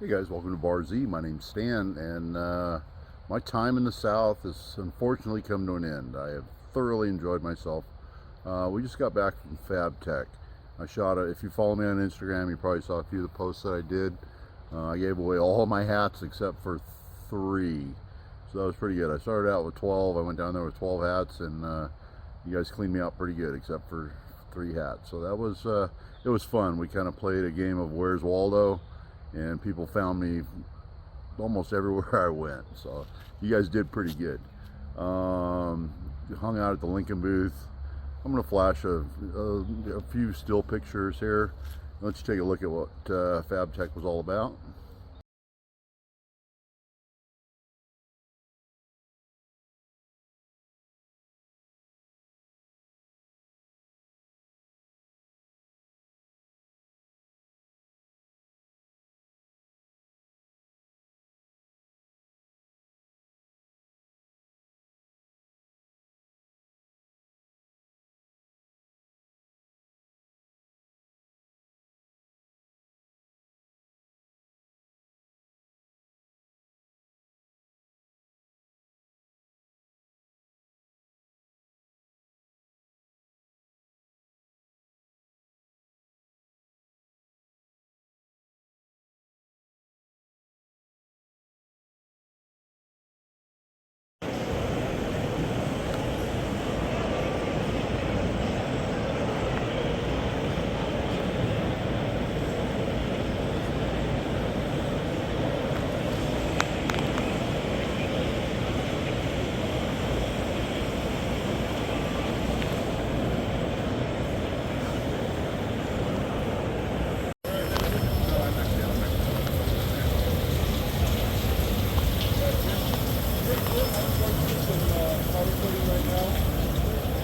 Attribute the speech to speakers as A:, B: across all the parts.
A: Hey guys, welcome to Bar Z. My name's Stan, and my time in the South has unfortunately come to an end. I have thoroughly enjoyed myself. We just got back from Fab Tech. If you follow me on Instagram, you probably saw a few of the posts that I did. I gave away all my hats except for 3. So that was pretty good. I started out with 12. I went down there with 12 hats, and you guys cleaned me out pretty good except for 3 hats. So that was, it was fun. We kind of played a game of Where's Waldo, and people found me almost everywhere I went. So you guys did pretty good. Hung out at the Lincoln booth. I'm going to flash a few still pictures here. Let's take a look at what Fab Tech was all about.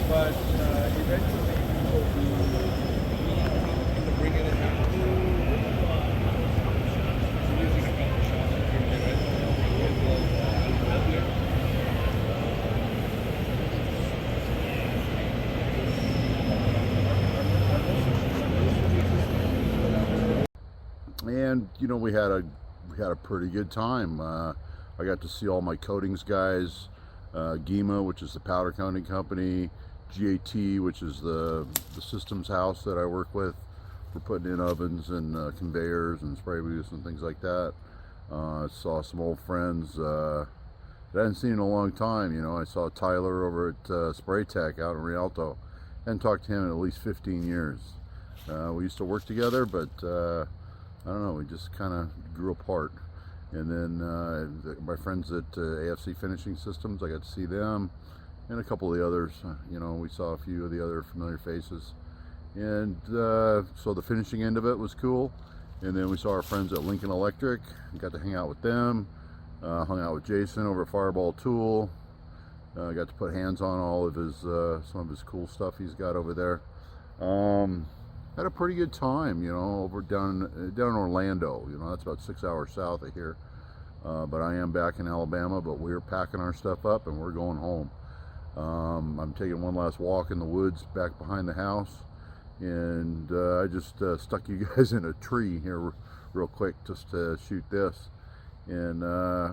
B: But eventually we will be bringing it down to using a couple shots of cream there.
A: And you know, we had a pretty good time. I got to see all my coatings guys, GEMA, which is the powder coating company, GAT, which is the systems house that I work with for putting in ovens and conveyors and spray booths and things like that. I saw some old friends that I hadn't seen in a long time. You know, I saw Tyler over at Spray Tech out in Rialto. Hadn't talked to him in at least 15 years. We used to work together, but I don't know, we just kind of grew apart. And then my friends at AFC Finishing Systems, I got to see them, and a couple of the others. You know, we saw a few of the other familiar faces. And so the finishing end of it was cool. And then we saw our friends at Lincoln Electric, got to hang out with them, hung out with Jason over at Fireball Tool. Got to put hands on all of his, some of his cool stuff he's got over there. Had a pretty good time, you know, over down in Orlando. You know, that's about 6 hours south of here. But I am back in Alabama, but we're packing our stuff up and we're going home. I'm taking one last walk in the woods back behind the house, and I just stuck you guys in a tree here real quick just to shoot this. And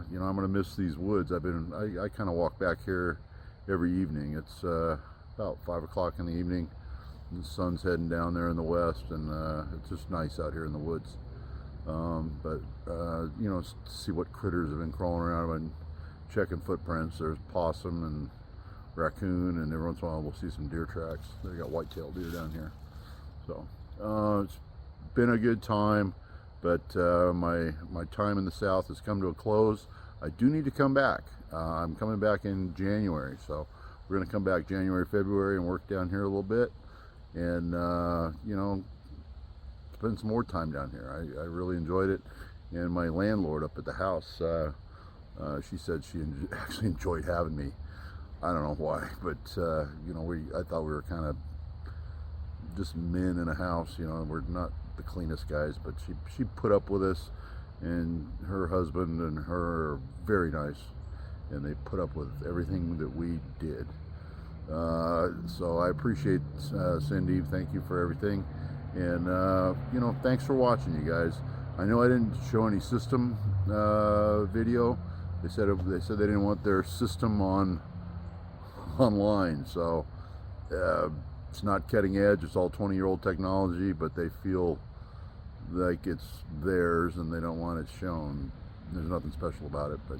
A: you know, I'm gonna miss these woods. I kind of walk back here every evening. It's about 5 o'clock in the evening. The sun's heading down there in the west, and it's just nice out here in the woods. But you know, see what critters have been crawling around. I've been checking footprints. There's possum and raccoon, and every once in a while we'll see some deer tracks. They got white-tailed deer down here. So it's been a good time, but my time in the South has come to a close. I do need to come back. I'm coming back in January, so we're going to come back January, February, and work down here a little bit. And you know, spend some more time down here. I really enjoyed it. And my landlord up at the house, she said she actually enjoyed having me. I don't know why, but you know, I thought we were kind of just men in a house. You know, we're not the cleanest guys, but she put up with us, and her husband and her are very nice, and they put up with everything that we did. So I appreciate Cindy. Thank you for everything. And you know, thanks for watching, you guys. I know I didn't show any system video. They said they didn't want their system online, so it's not cutting edge. It's all 20-year-old technology, but they feel like it's theirs and they don't want it shown. There's nothing special about it, but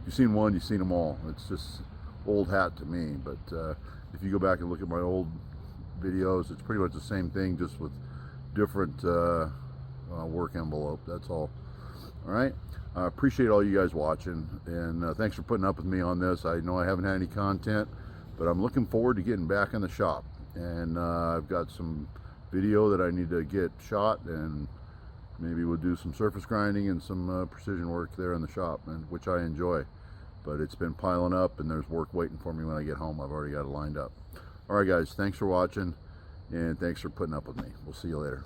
A: you've seen one, you've seen them all. It's just old hat to me, but if you go back and look at my old videos, it's pretty much the same thing, just with different work envelope. That's all. All right, I appreciate all you guys watching, and thanks for putting up with me on this. I know I haven't had any content, but I'm looking forward to getting back in the shop, and I've got some video that I need to get shot, and maybe we'll do some surface grinding and some precision work there in the shop, and which I enjoy. But it's been piling up, and there's work waiting for me when I get home. I've already got it lined up. All right, guys, thanks for watching, and thanks for putting up with me. We'll see you later.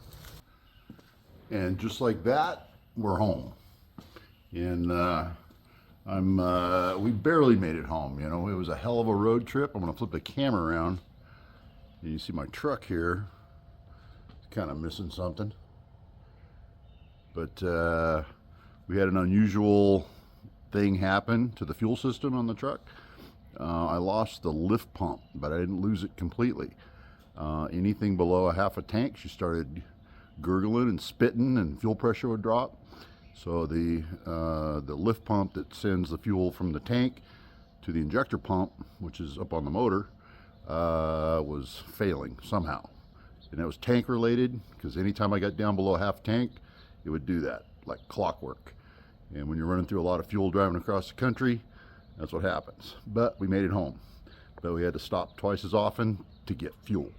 A: And just like that, we're home. And we barely made it home. You know, it was a hell of a road trip. I'm gonna flip the camera around. You see my truck here. It's kind of missing something. But we had an unusual thing happen to the fuel system on the truck. I lost the lift pump, but I didn't lose it completely. Anything below a half a tank, she started gurgling and spitting, and fuel pressure would drop. So the lift pump that sends the fuel from the tank to the injector pump, which is up on the motor, was failing somehow. And it was tank related, because anytime I got down below a half tank, it would do that like clockwork. And when you're running through a lot of fuel driving across the country, that's what happens. But we made it home. But we had to stop twice as often to get fuel.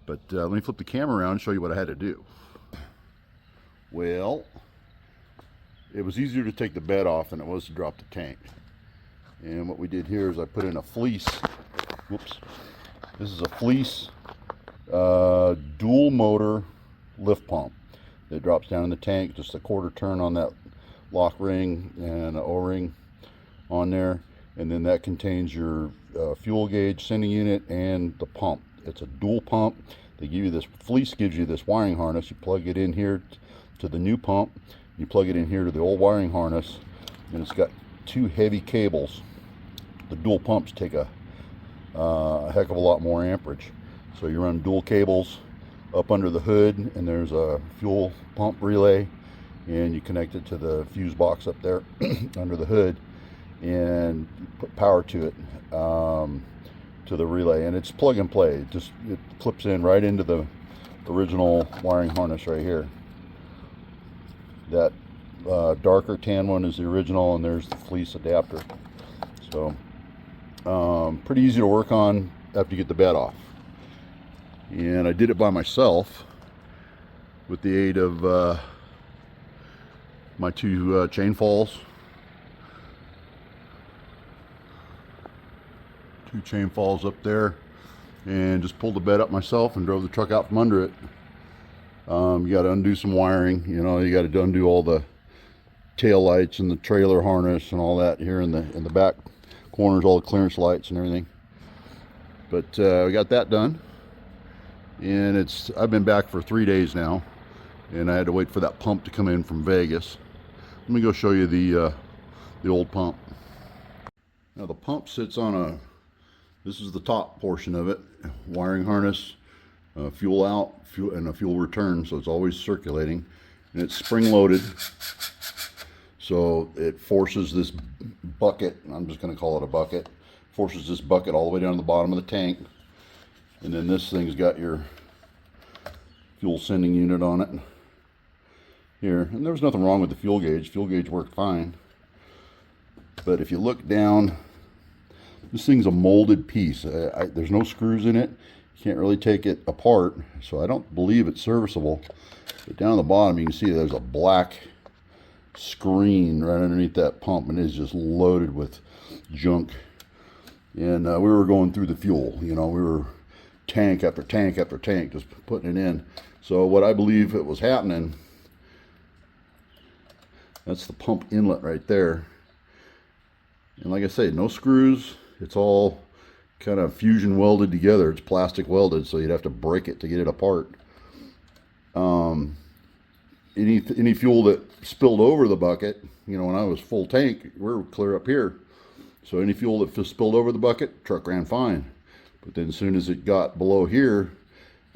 A: But let me flip the camera around and show you what I had to do. Well, it was easier to take the bed off than it was to drop the tank. And what we did here is I put in a fleece. Whoops. This is a fleece dual motor lift pump that drops down in the tank. Just a quarter turn on that lock ring and an O-ring on there. And then that contains your fuel gauge sending unit and the pump. It's a dual pump. They give you this fleece, gives you this wiring harness. You plug it in here to the new pump. You plug it in here to the old wiring harness, and it's got two heavy cables. The dual pumps take a heck of a lot more amperage. So you run dual cables up under the hood, and there's a fuel pump relay, and you connect it to the fuse box up there under the hood, and put power to it, to the relay, and it's plug and play. It clips in right into the original wiring harness right here. That darker tan one is the original, and there's the fleece adapter. So pretty easy to work on after you get the bed off. And I did it by myself with the aid of my two chain falls. Two chain falls up there, and just pulled the bed up myself and drove the truck out from under it. You got to undo some wiring, you know. You got to undo all the tail lights and the trailer harness and all that here in the back corners, all the clearance lights and everything. But we got that done, and I've been back for 3 days now, and I had to wait for that pump to come in from Vegas. Let me go show you the old pump. Now the pump sits on this is the top portion of it, wiring harness, fuel out, and a fuel return, so it's always circulating, and it's spring loaded, so it forces this bucket, I'm just going to call it a bucket, forces this bucket all the way down to the bottom of the tank, and then this thing's got your fuel sending unit on it here. And there was nothing wrong with the fuel gauge worked fine, but if you look down, this thing's a molded piece. There's no screws in it. You can't really take it apart, so I don't believe it's serviceable. But down at the bottom, you can see there's a black screen right underneath that pump, and it's just loaded with junk. And we were going through the fuel. You know, we were tank after tank after tank, just putting it in. So what I believe it was happening, that's the pump inlet right there. And like I say, no screws. It's all kind of fusion welded together. It's plastic welded, so you'd have to break it to get it apart. any fuel that spilled over the bucket, you know, when I was full tank, we're clear up here. So any fuel that spilled over the bucket, truck ran fine. But then as soon as it got below here,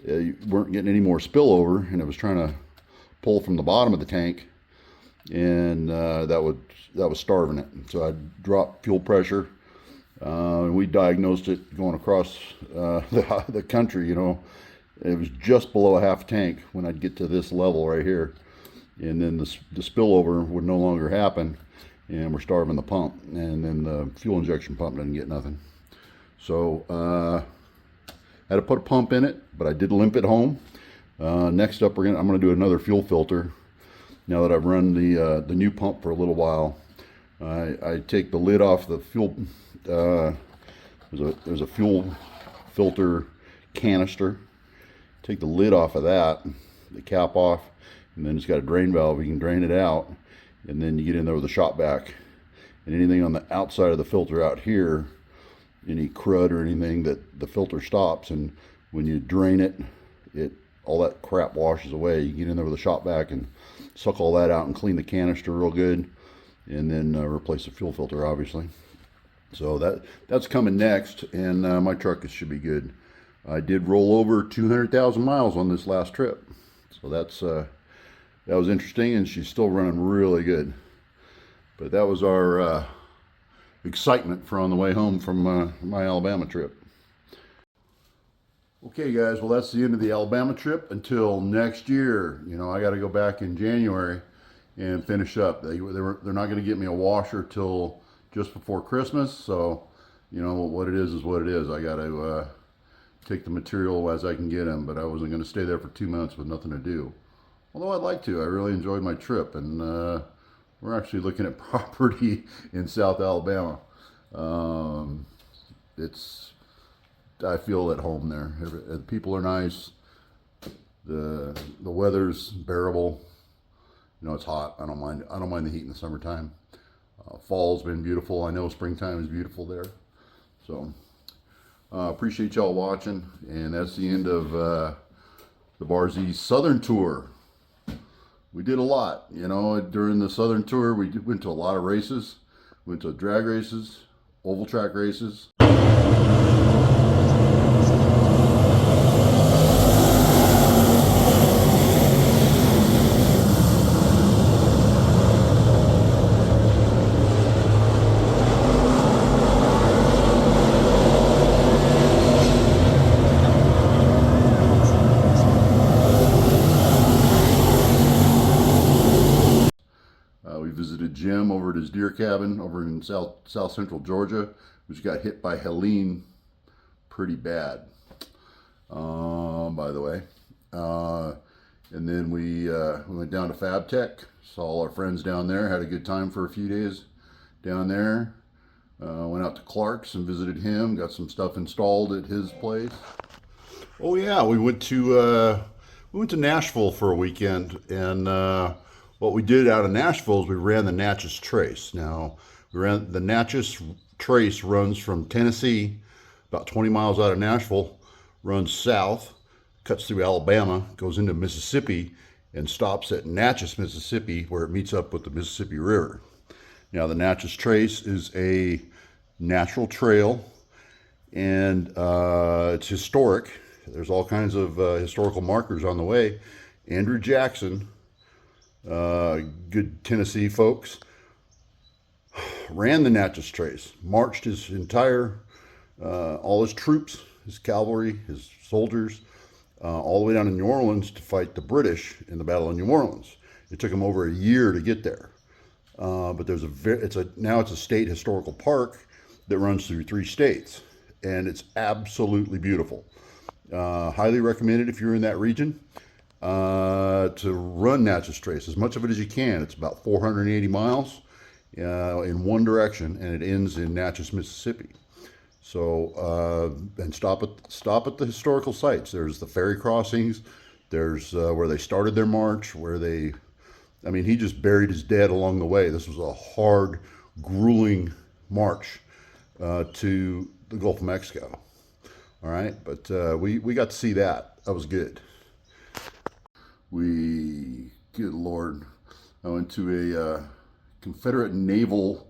A: you weren't getting any more spillover, and it was trying to pull from the bottom of the tank, and that was starving it. So I dropped fuel pressure, and we diagnosed it going across the country. You know, it was just below a half tank when I'd get to this level right here, and then the spillover would no longer happen, and we're starving the pump, and then the fuel injection pump didn't get nothing. So I had to put a pump in it, but I did limp it home. Next up, I'm gonna do another fuel filter. Now that I've run the new pump for a little while, I take the lid off the fuel. There's a fuel filter canister. Take the lid off of that, the cap off, and then it's got a drain valve. You can drain it out, and then you get in there with a shop vac. And anything on the outside of the filter out here, any crud or anything, that the filter stops, and when you drain it, all that crap washes away. You get in there with a shop vac and suck all that out and clean the canister real good, and then replace the fuel filter, obviously. So that's coming next, and my truck should be good. I did roll over 200,000 miles on this last trip, so that was interesting, and she's still running really good. But that was our excitement for on the way home from my Alabama trip. Okay, guys, well, that's the end of the Alabama trip until next year. You know, I got to go back in January and finish up. They're not going to get me a washer till just before Christmas, so you know what it is what it is. I got to take the material as I can get them, but I wasn't going to stay there for 2 months with nothing to do. Although I'd like to. I really enjoyed my trip, and we're actually looking at property in South Alabama. I feel at home there. The people are nice. The weather's bearable. You know, it's hot. I don't mind the heat in the summertime. Fall's been beautiful. I know springtime is beautiful there. So appreciate y'all watching, and that's the end of the Barzee Southern Tour. We did a lot, you know. During the Southern Tour, we went to a lot of races. Went to drag races, oval track races. We visited Jim over at his deer cabin over in South Central Georgia, which got hit by Helene pretty bad, by the way. And then we went down to FabTech, saw all our friends down there, had a good time for a few days down there. Went out to Clark's and visited him, got some stuff installed at his place. Oh yeah, we went to Nashville for a weekend, and what we did out of Nashville is we ran the Natchez Trace. Now, the Natchez Trace runs from Tennessee, about 20 miles out of Nashville, runs south, cuts through Alabama, goes into Mississippi, and stops at Natchez, Mississippi, where it meets up with the Mississippi River. Now, the Natchez Trace is a natural trail, and it's historic. There's all kinds of historical markers on the way. Andrew Jackson, good Tennessee folks, ran the Natchez Trace, marched his entire, all his troops, his cavalry, his soldiers, all the way down to New Orleans to fight the British in the Battle of New Orleans. It took them over a year to get there. But now it's a state historical park that runs through 3 states, and it's absolutely beautiful. Highly recommended if you're in that region to run Natchez Trace, as much of it as you can. It's about 480 miles in one direction, and it ends in Natchez, Mississippi. So, and stop at the historical sites. There's the ferry crossings. There's where they started their march, he just buried his dead along the way. This was a hard, grueling march to the Gulf of Mexico. All right, but we got to see that. That was good. We Good Lord. I went to a Confederate Naval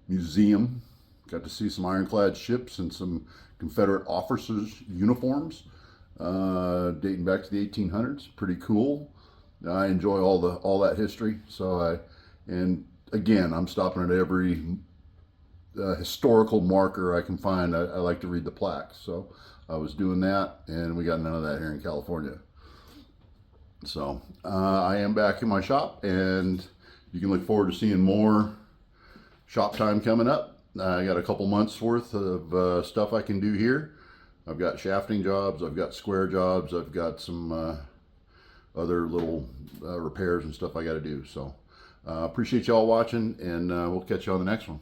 A: Museum. Got to see some ironclad ships and some Confederate officers' uniforms dating back to the 1800s. Pretty cool. I enjoy all that history. And again, I'm stopping at every historical marker I can find. I like to read the plaques. So I was doing that, and we got none of that here in California. So I am back in my shop, and you can look forward to seeing more shop time coming up. I got a couple months worth of stuff I can do here. I've got shafting jobs, I've got square jobs, I've got some other little repairs and stuff I got to do. So appreciate y'all watching, and we'll catch you on the next one.